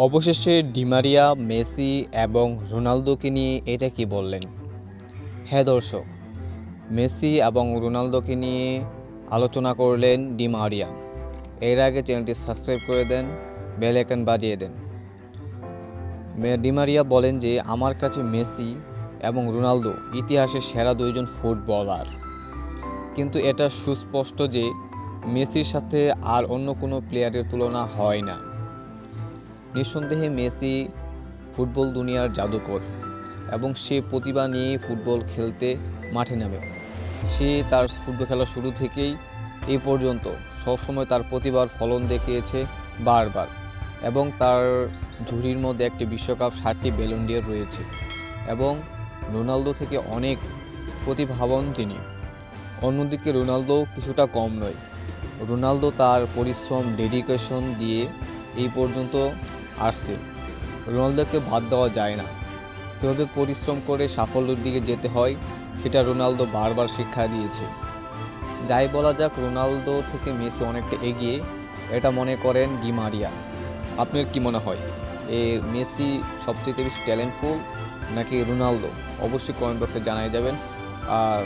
অবশেষে Di Maria, Messi এবং রোনালদোকে নিয়ে এটা কি বললেন? হ্যাঁ দর্শক, মেসি এবং রোনালদোকে নিয়ে আলোচনা করলেন ডি মারিয়া। এর আগে চ্যানেলটি সাবস্ক্রাইব করে দেন, বেল আইকন বাজিয়ে দেন। ডি মারিয়া বলেন যে আমার কাছে মেসি এবং রোনালদো ইতিহাসের সেরা দুইজন ফুটবলার, কিন্তু এটা সুস্পষ্ট যে মেসির সাথে আর অন্য কোনো প্লেয়ারের তুলনা হয় না। নিঃসন্দেহে মেসি ফুটবল দুনিয়ার জাদুকর এবং সে প্রতিভা নিয়ে ফুটবল খেলতে মাঠে নামে। সে তার ফুটবল খেলা শুরু থেকেই এই পর্যন্ত সবসময় তার প্রতিভার ফলন দেখিয়েছে বারবার, এবং তার ঝুড়ির মধ্যে একটি বিশ্বকাপ, 7টি ব্যালন ডি'র রয়েছে এবং রোনালদো থেকে অনেক প্রতিভাবান তিনি। অন্যদিকে রোনালদো কিছুটা কম নয়। রোনালদো তার পরিশ্রম, ডেডিকেশন দিয়ে এই পর্যন্ত আসছে। রোনালদোকে বাদ দেওয়া যায় না। কীভাবে পরিশ্রম করে সাফল্যের দিকে যেতে হয় সেটা রোনালদো বারবার শিক্ষা দিয়েছে। যাই বলা যাক, রোনালদো থেকে মেসি অনেকটা এগিয়ে, এটা মনে করেন ডি মারিয়া। আপনার কি মনে হয়, মেসি সবচেয়ে বেশি ট্যালেন্টফুল নাকি রোনালদো? অবশ্যই কমেন্ট বক্সে জানিয়ে যাবেন। আর